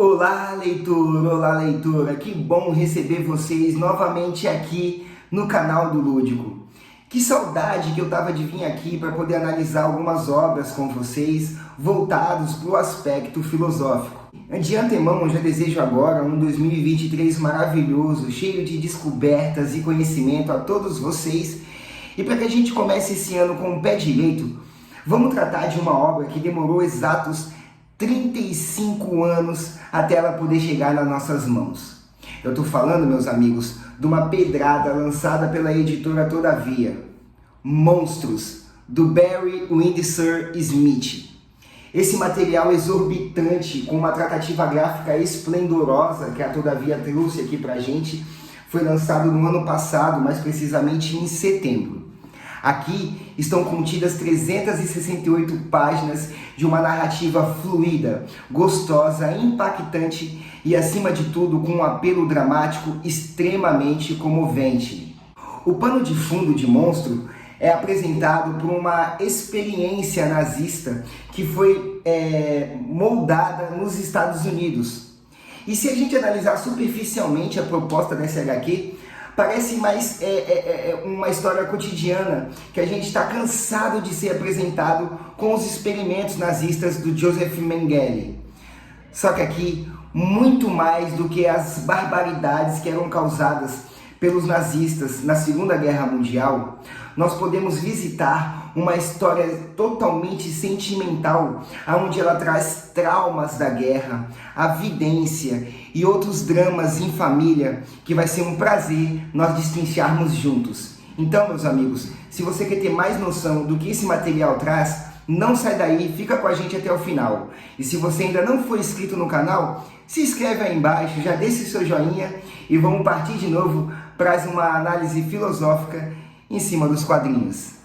Olá, leitor! Olá, leitora! Que bom receber vocês novamente aqui no canal do Lúdico. Que saudade que eu tava de vir aqui para poder analisar algumas obras com vocês voltados para o aspecto filosófico. De antemão, eu já desejo agora um 2023 maravilhoso, cheio de descobertas e conhecimento a todos vocês. E para que a gente comece esse ano com o pé direito, vamos tratar de uma obra que demorou exatos 35 anos até ela poder chegar nas nossas mãos. Eu estou falando, meus amigos, de uma pedrada lançada pela editora Todavia, Monstros, do Barry Windsor Smith. Esse material exorbitante, com uma tratativa gráfica esplendorosa que a Todavia trouxe aqui pra gente, foi lançado no ano passado, mais precisamente em setembro. Aqui estão contidas 368 páginas de uma narrativa fluida, gostosa, impactante e, acima de tudo, com um apelo dramático extremamente comovente. O pano de fundo de Monstro é apresentado por uma experiência nazista que foi moldada nos Estados Unidos. E se a gente analisar superficialmente a proposta dessa HQ, parece mais uma história cotidiana que a gente está cansado de ser apresentado com os experimentos nazistas do Joseph Mengele. Só que aqui, muito mais do que as barbaridades que eram causadas pelos nazistas na Segunda Guerra Mundial, nós podemos visitar uma história totalmente sentimental, onde ela traz traumas da guerra, a vivência e outros dramas em família, que vai ser um prazer nós destrincharmos juntos. Então, meus amigos, se você quer ter mais noção do que esse material traz, não sai daí, fica com a gente até o final. E se você ainda não for inscrito no canal, se inscreve aí embaixo, já deixa o seu joinha e vamos partir de novo para uma análise filosófica em cima dos quadrinhos.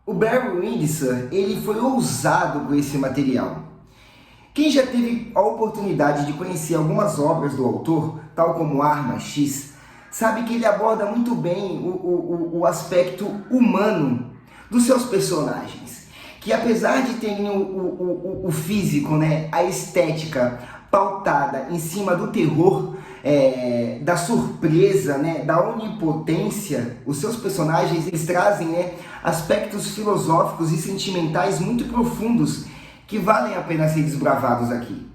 O Barry Windsor, ele foi ousado com esse material. Quem já teve a oportunidade de conhecer algumas obras do autor, tal como Arma X, sabe que ele aborda muito bem o aspecto humano dos seus personagens. Que apesar de terem o físico, né, a estética pautada em cima do terror, da surpresa, né, da onipotência, os seus personagens eles trazem, né, aspectos filosóficos e sentimentais muito profundos que valem a pena ser desbravados aqui.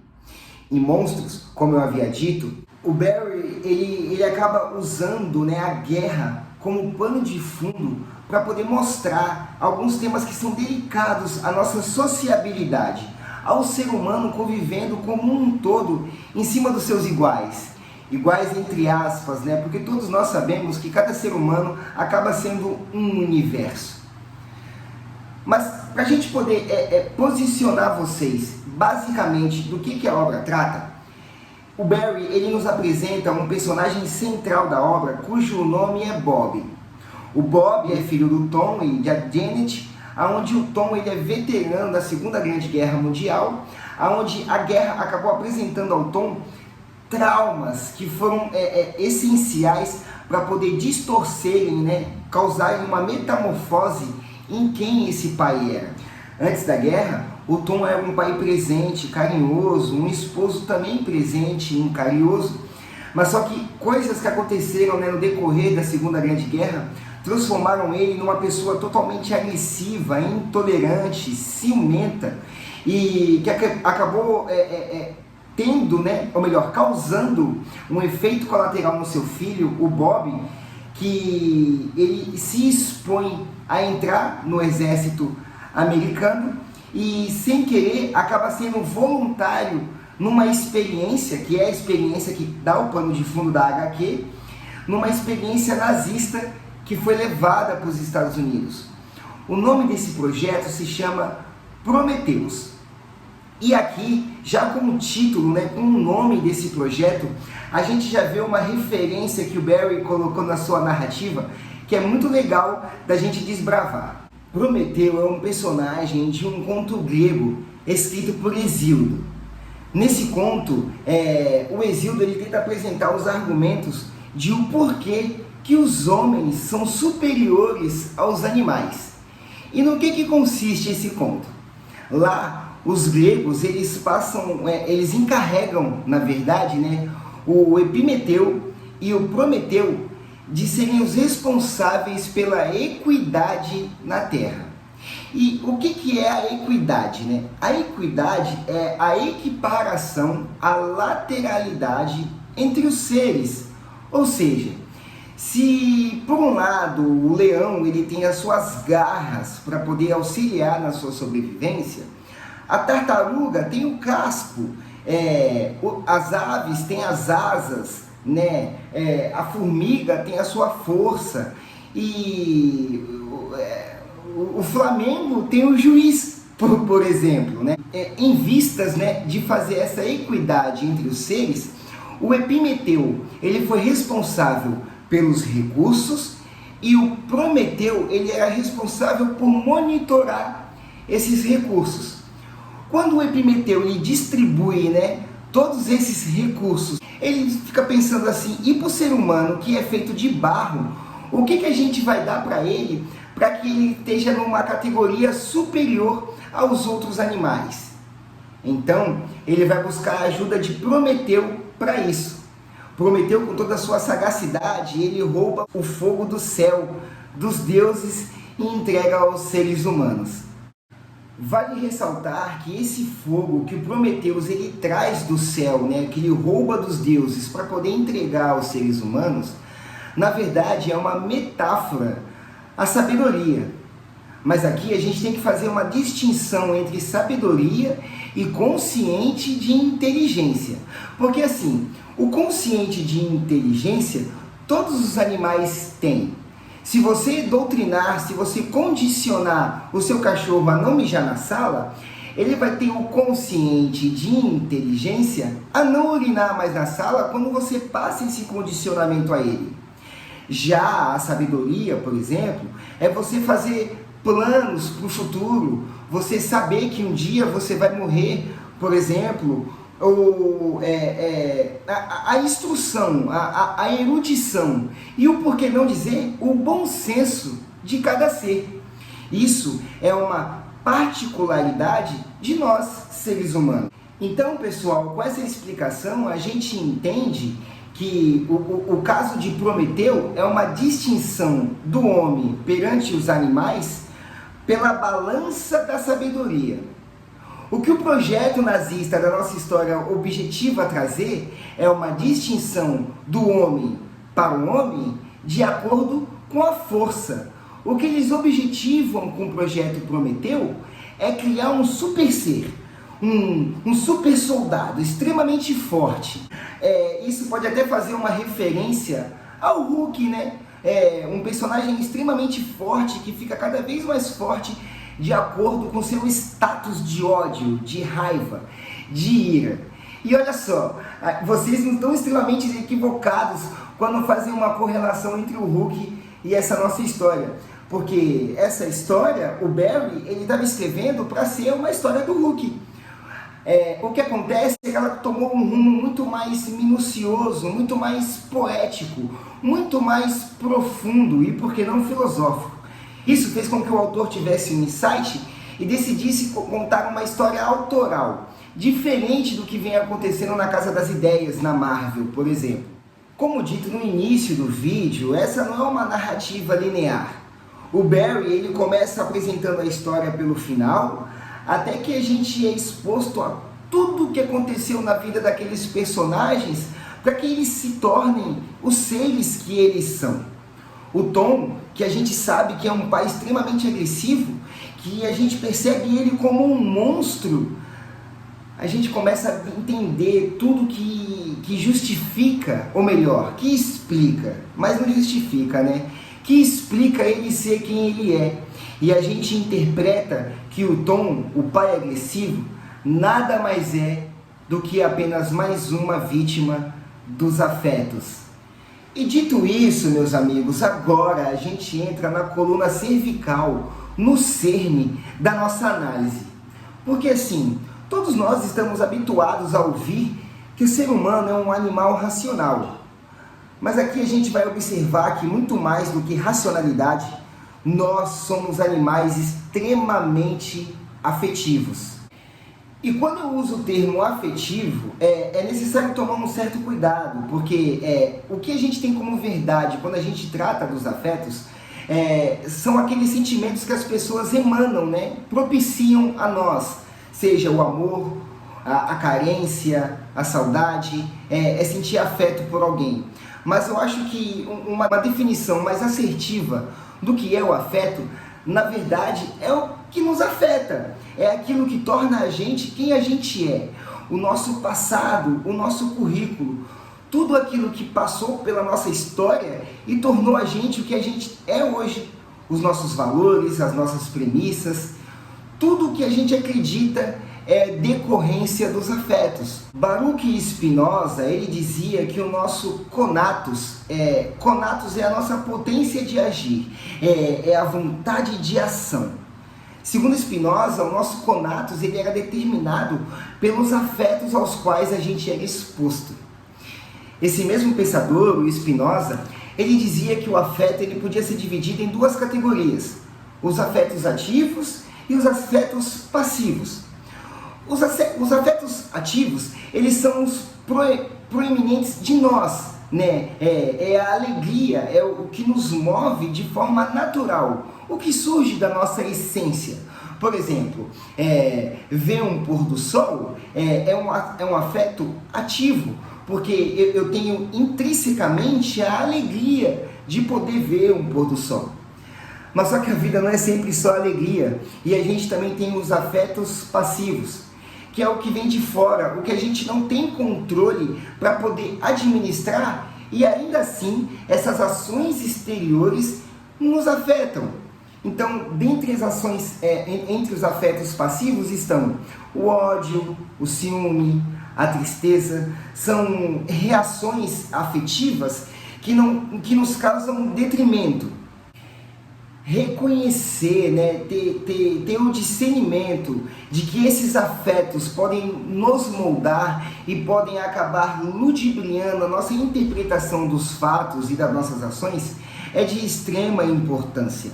Em Monstros, como eu havia dito, o Barry ele acaba usando, né, a guerra como pano de fundo para poder mostrar alguns temas que são delicados à nossa sociabilidade, ao ser humano convivendo como um todo em cima dos seus iguais. Iguais entre aspas, né? Porque todos nós sabemos que cada ser humano acaba sendo um universo. Mas para a gente poder posicionar vocês basicamente do que a obra trata, o Barry ele nos apresenta um personagem central da obra cujo nome é Bob. O Bob é filho do Tom e da Janet, onde o Tom ele é veterano da Segunda Grande Guerra Mundial, onde a guerra acabou apresentando ao Tom traumas que foram essenciais para poder distorcerem, né, causarem uma metamorfose em quem esse pai era. Antes da guerra, o Tom era um pai presente, carinhoso, um esposo também presente e carinhoso, mas só que coisas que aconteceram, né, no decorrer da Segunda Grande Guerra transformaram ele numa pessoa totalmente agressiva, intolerante, ciumenta, e que acabou tendo, né, ou melhor, causando um efeito colateral no seu filho, o Bob, que ele se expõe a entrar no exército americano e, sem querer, acaba sendo voluntário numa experiência, que é a experiência que dá o pano de fundo da HQ, numa experiência nazista que foi levada para os Estados Unidos. O nome desse projeto se chama Prometheus. E aqui, já com o título, né, com o nome desse projeto, a gente já vê uma referência que o Barry colocou na sua narrativa, que é muito legal da gente desbravar. Prometeu é um personagem de um conto grego escrito por Hesíodo. Nesse conto, o Hesíodo ele tenta apresentar os argumentos de o porquê que os homens são superiores aos animais. E no que consiste esse conto? Lá, os gregos, eles encarregam, na verdade, né, o Epimeteu e o Prometeu de serem os responsáveis pela equidade na Terra. E o que é a equidade, né? A equidade é a equiparação, a lateralidade entre os seres. Ou seja, se por um lado o leão ele tem as suas garras para poder auxiliar na sua sobrevivência, a tartaruga tem o casco, as aves têm as asas, né? A formiga tem a sua força e o Flamengo tem o juiz, por exemplo, né? Em vistas, né, de fazer essa equidade entre os seres, o Epimeteu ele foi responsável pelos recursos e o Prometeu ele era responsável por monitorar esses recursos. Quando o Epimeteu ele distribui, né, todos esses recursos, ele fica pensando assim: e para o ser humano que é feito de barro, o que a gente vai dar para ele para que ele esteja numa categoria superior aos outros animais? Então, ele vai buscar a ajuda de Prometeu para isso. Prometeu, com toda a sua sagacidade, ele rouba o fogo do céu, dos deuses, e entrega aos seres humanos. Vale ressaltar que esse fogo que o Prometeu ele traz do céu, né, que ele rouba dos deuses para poder entregar aos seres humanos, na verdade é uma metáfora à sabedoria. Mas aqui a gente tem que fazer uma distinção entre sabedoria e consciente de inteligência. Porque assim, o consciente de inteligência todos os animais têm. Se você doutrinar, se você condicionar o seu cachorro a não mijar na sala, ele vai ter o consciente de inteligência a não urinar mais na sala quando você passa esse condicionamento a ele. Já a sabedoria, por exemplo, é você fazer planos para o futuro, você saber que um dia você vai morrer, por exemplo, ou a instrução, a erudição e o porquê não dizer, o bom senso de cada ser. Isso é uma particularidade de nós, seres humanos. Então, pessoal, com essa explicação a gente entende que o caso de Prometeu é uma distinção do homem perante os animais pela balança da sabedoria. O que o projeto nazista da nossa história objetiva trazer é uma distinção do homem para o homem de acordo com a força. O que eles objetivam com o projeto Prometeu é criar um super ser, um super soldado extremamente forte. Isso pode até fazer uma referência ao Hulk, né? Um personagem extremamente forte que fica cada vez mais forte de acordo com seu status de ódio, de raiva, de ira. E olha só, vocês não estão extremamente equivocados quando fazem uma correlação entre o Hulk e essa nossa história. Porque essa história, o Barry, ele estava escrevendo para ser uma história do Hulk. O que acontece é que ela tomou um rumo muito mais minucioso, muito mais poético, muito mais profundo e, por que não, filosófico. Isso fez com que o autor tivesse um insight e decidisse contar uma história autoral, diferente do que vem acontecendo na Casa das Ideias, na Marvel, por exemplo. Como dito no início do vídeo, essa não é uma narrativa linear. O Barry ele começa apresentando a história pelo final, até que a gente é exposto a tudo o que aconteceu na vida daqueles personagens para que eles se tornem os seres que eles são. O Tom, que a gente sabe que é um pai extremamente agressivo, que a gente percebe ele como um monstro, a gente começa a entender tudo que justifica, ou melhor, que explica, mas não justifica, né? Que explica ele ser quem ele é. E a gente interpreta que o Tom, o pai agressivo, nada mais é do que apenas mais uma vítima dos afetos. E dito isso, meus amigos, agora a gente entra na coluna cervical, no cerne da nossa análise. Porque assim, todos nós estamos habituados a ouvir que o ser humano é um animal racional. Mas aqui a gente vai observar que muito mais do que racionalidade, nós somos animais extremamente afetivos. E quando eu uso o termo afetivo, é necessário tomar um certo cuidado, porque o que a gente tem como verdade quando a gente trata dos afetos são aqueles sentimentos que as pessoas emanam, né? Propiciam a nós, seja o amor, a carência, a saudade, sentir afeto por alguém. Mas eu acho que uma definição mais assertiva do que é o afeto, na verdade, é o que nos afeta, é aquilo que torna a gente quem a gente é, o nosso passado, o nosso currículo, tudo aquilo que passou pela nossa história e tornou a gente o que a gente é hoje, os nossos valores, as nossas premissas, tudo o que a gente acredita é decorrência dos afetos. Baruch Spinoza, ele dizia que o nosso conatus é a nossa potência de agir, é a vontade de ação. Segundo Spinoza, o nosso conatus ele era determinado pelos afetos aos quais a gente era exposto. Esse mesmo pensador, o Spinoza, ele dizia que o afeto ele podia ser dividido em duas categorias: os afetos ativos e os afetos passivos. Os afetos ativos, eles são os proeminentes de nós, né? É a alegria, é o que nos move de forma natural, o que surge da nossa essência. Por exemplo, ver um pôr do sol é um afeto ativo, porque eu tenho intrinsecamente a alegria de poder ver um pôr do sol. Mas só que a vida não é sempre só alegria, e a gente também tem os afetos passivos, que é o que vem de fora, o que a gente não tem controle para poder administrar, e ainda assim essas ações exteriores nos afetam. Então, dentre as ações, entre os afetos passivos estão o ódio, o ciúme, a tristeza, são reações afetivas que nos causam detrimento. Reconhecer, né, ter o discernimento de que esses afetos podem nos moldar e podem acabar ludibriando a nossa interpretação dos fatos e das nossas ações é de extrema importância.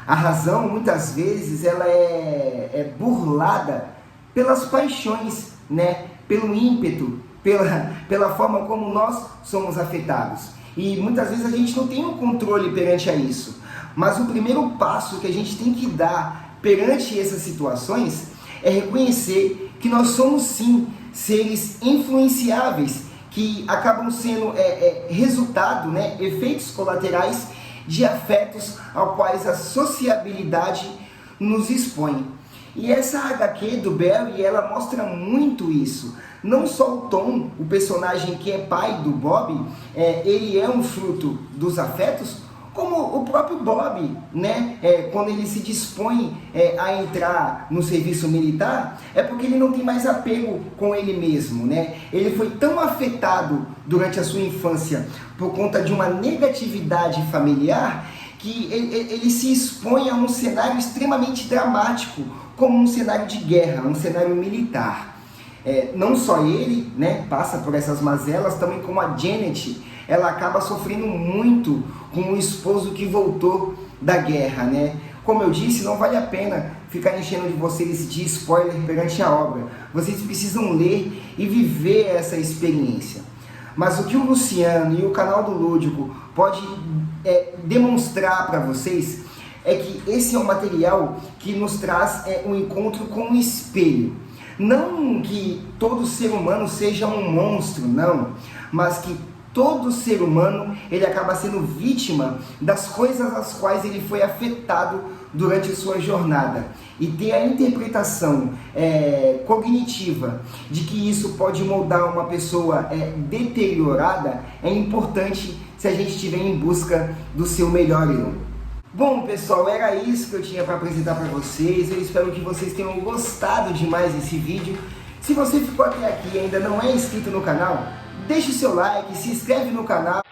A razão, muitas vezes, ela é burlada pelas paixões, né, pelo ímpeto, pela forma como nós somos afetados. E muitas vezes a gente não tem um controle perante a isso. Mas o primeiro passo que a gente tem que dar perante essas situações é reconhecer que nós somos sim seres influenciáveis, que acabam sendo resultado, né, efeitos colaterais de afetos ao quais a sociabilidade nos expõe. E essa HQ do Barry, ela mostra muito isso. Não só o Tom, o personagem que é pai do Bob, ele é um fruto dos afetos, como o próprio Bob, né? Quando ele se dispõe a entrar no serviço militar, é porque ele não tem mais apego com ele mesmo, né? Ele foi tão afetado durante a sua infância por conta de uma negatividade familiar que ele se expõe a um cenário extremamente dramático, como um cenário de guerra, um cenário militar. Não só ele, né, passa por essas mazelas, também como a Janet, ela acaba sofrendo muito com o esposo que voltou da guerra, né? Como eu disse, não vale a pena ficar enchendo de vocês de spoiler perante a obra. Vocês precisam ler e viver essa experiência. Mas o que o Luciano e o canal do Lúdico pode demonstrar para vocês é que esse é um material que nos traz um encontro com o espelho. Não que todo ser humano seja um monstro, não, mas que todo ser humano ele acaba sendo vítima das coisas às quais ele foi afetado durante a sua jornada. E ter a interpretação cognitiva de que isso pode moldar uma pessoa deteriorada é importante se a gente estiver em busca do seu melhor eu. Bom, pessoal, era isso que eu tinha para apresentar para vocês. Eu espero que vocês tenham gostado demais desse vídeo. Se você ficou até aqui e ainda não é inscrito no canal, deixe o seu like, se inscreve no canal.